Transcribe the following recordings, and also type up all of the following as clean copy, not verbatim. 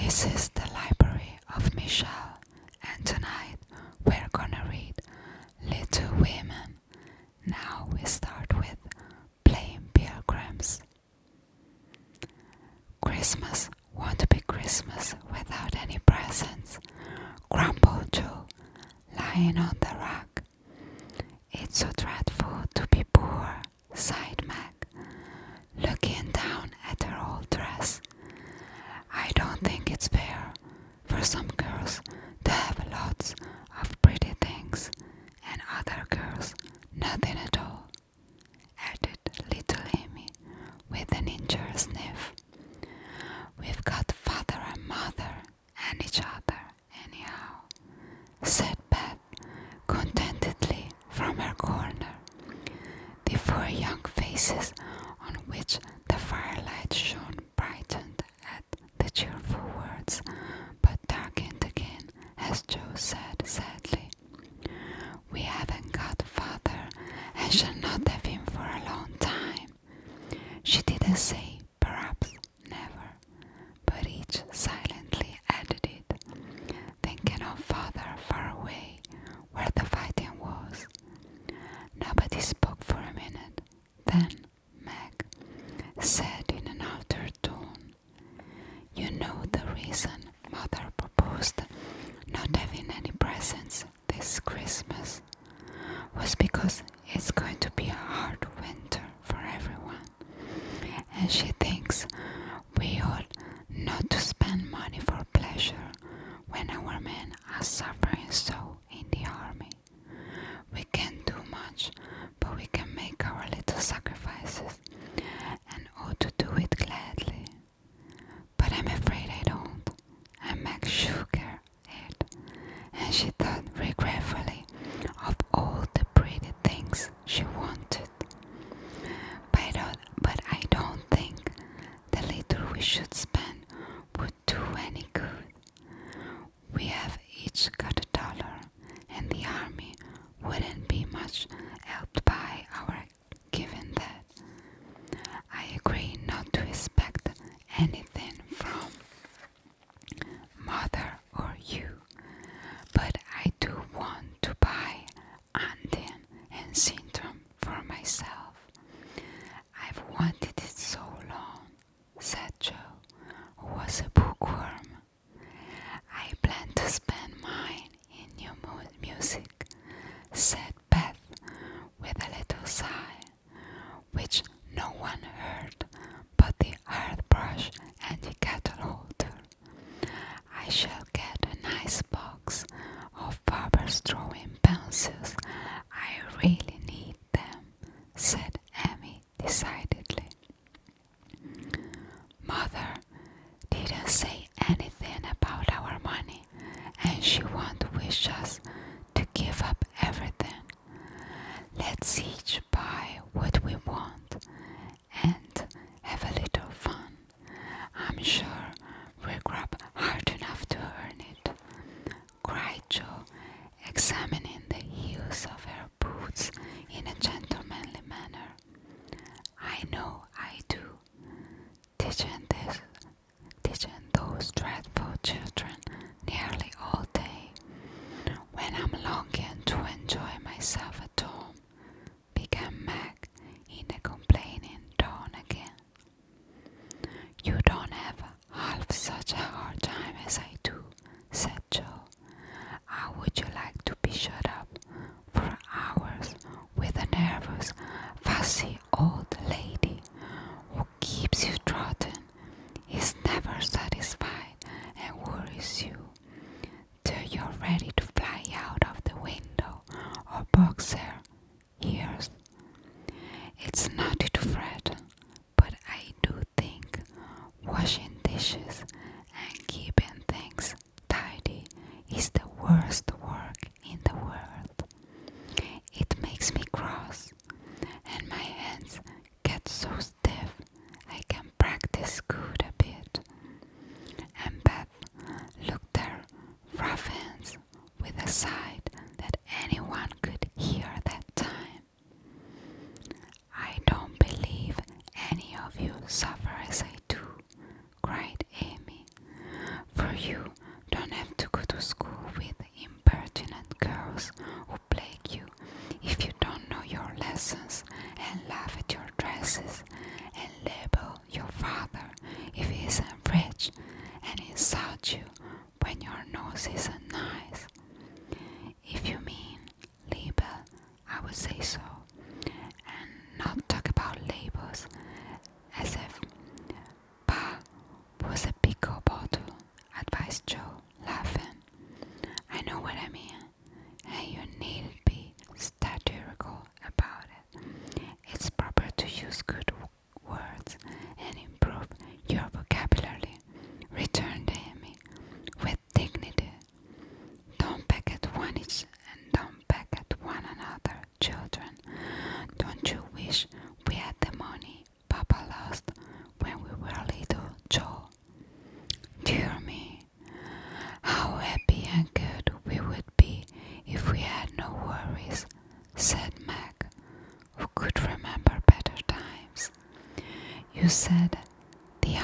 This is the library of Michelle, and tonight we're gonna read Little Women. Now we start with Plain Pilgrims. Christmas won't be Christmas without any presents, grumbled Joe, lying on the rug. It's so dreadful to be poor, sighed Meg, looking down at her old dress. I don't think it's fair for some girls to have lots of pretty things and other girls nothing at all, added little Amy with an injured sniff. We've got father and mother and each other anyhow, said Beth contentedly from her corner. The four young faces on which the firelight shone brightened at the cheerful words, but darkened again as Joe said sadly, "We haven't got father and shall not have him for a long time." She didn't say perhaps never, but each silently added it, thinking of father far away where the fighting was. Nobody spoke for a minute. Then Meg said in an altered tone, "You know the reason mother proposed not having any presents this Christmas was because it's going to be a hard winter for everyone, and she thinks we ought not to spend money for pleasure when our men are suffering so in the army. We can't do much, but we can make our little sacrifices, and ought to do it gladly." "But I'm afraid I don't," and Meg shook her head, and she thought regretfully of all the pretty things she wanted. But I don't think the little we should spend would do any good. We have each got $1, and the army wouldn't be much helped by our giving that. I agree not to expect anything from mother or you, but I do want to buy Andin and Sintram for myself. I've wanted it so long," said Joe, who was a bookworm. "I plan to spend mine in new music," said Beth with a little sigh, which no one heard but the hearth brush and the kettle holder. "I shall get a nice box of Barber's drawing pencils. I really need them," said Amy decidedly. "Mother didn't say anything about our money, and she won't wish us to give up everything. Let's each buy what we want and have a little fun. I'm sure we'll grab hard enough to earn it," cried Joe, examining the heels of her boots in a gentlemanly manner. "I know I do. Didn't those dreadful children nearly all day, when I'm longing to enjoy myself at home?" began Meg in a complaining tone again. "You don't have half such a hard time as I do," said Joe. "How would you like to be shut up for hours with a nervous, fussy old lady who keeps you trotting, is never satisfied, and worries you till you're ready to fly out of the window or box her ears? It's naughty to fret, but I do think washing dishes and keeping things tidy is the worst work in the world. It makes me cross, and my hands get so stiff I can practice good a bit." And Beth looked her rough hands with a sigh that anyone could hear that time. "I don't believe any of you suffer as I do," cried Amy, "for You don't have to go to school with impertinent girls who plague you if you don't know your lessons and laugh at your dresses and label your father if he isn't rich and insult you when your nose isn't nice. If you mean label, I would say so, and not talk about labels as if Pa was a pickle bottle, advised Joe, laughing. I know what I mean, and you needn't be satirical about it. It's proper to use good words and improve your vocabulary, returned Amy with dignity. Don't peck at one each and don't peck at one another, children. Don't you wish we had the money Papa lost when we were little, Joe? Dear me, how happy and good we would be if we had no worries, said Meg, who could remember better times. You said the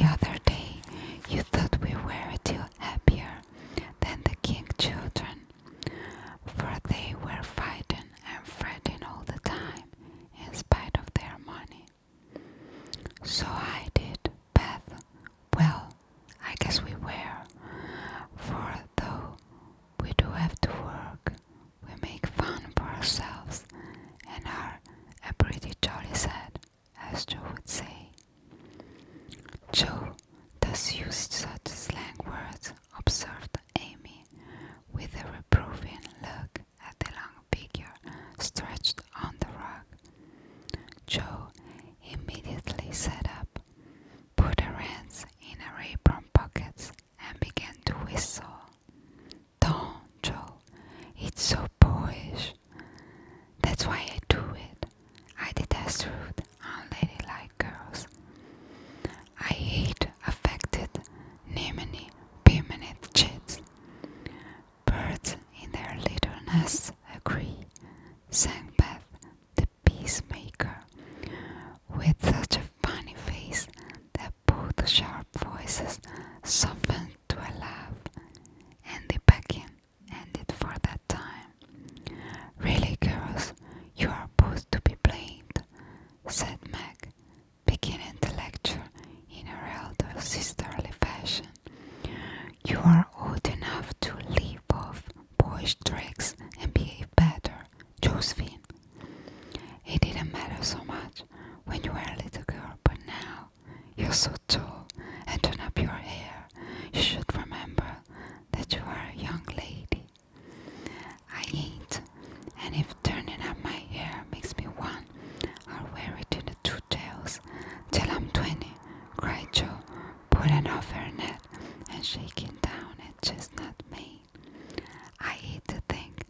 other day you thought we were a deal happier than the king children, for they were fighting and fretting all the time in spite of their money. So I did, Beth. Well, I guess we were, for though we do have to work, we make fun for ourselves and are a pretty jolly set, as Joe would say. Joe does use such slang words, observed Amy, with a reproving look at the long figure stretched on the rug. Joe immediately sat up, put her hands in her apron pockets, and began to whistle. Don't, Joe, it's so boyish. That's why I do it. I detest rude, unladylike girls. I hate affected, niminy, bimini chits. Birds in their little nests agree, sang Beth, the peacemaker, with such a funny face that both sharp voices softened to a laugh, and the pecking ended for that time. Really, girls, you are both to be blamed, said Meg, beginning to lecture in her elder sisterly fashion. You are old enough to leave off boyish tricks and behave better, Josephine. It didn't matter so much when you were a little girl, but now you're so tall and turn up your hair. You should remember that you are a young lady. I ain't, and if turning up my hair makes me one, I'll wear it in the two tails till I'm 20, cried Joe, pulling off her net and shaking down at Chestnut Mane. I hate to think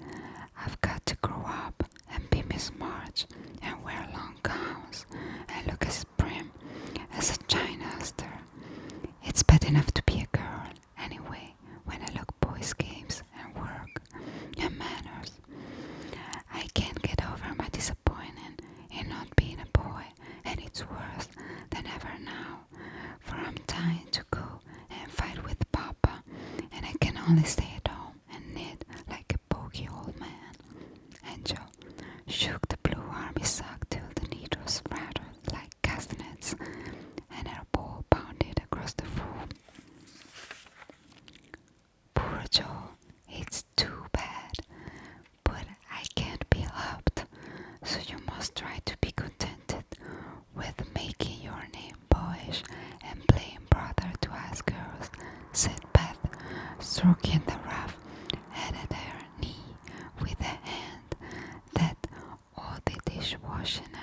I've got to grow up and be Miss March and wear long gowns and look as prim as a China Aster. It's bad enough to be a girl, anyway, when I look boys' games and work and manners. I can't get over my disappointment in not being a boy, and it's worse than ever now, for I'm dying to go and fight with Papa, and I can only stay at home and knit like a poky old man. And Joe shook the blue army sock till the needles rattled like castanets, and her ball bounded across the room. Poor Joe, it's too bad, but I can't be helped, so you must try to be contented with making your name boyish and playing brother to us girls, said Beth, stroking the rough head at her knee with a hand that all the dishwashing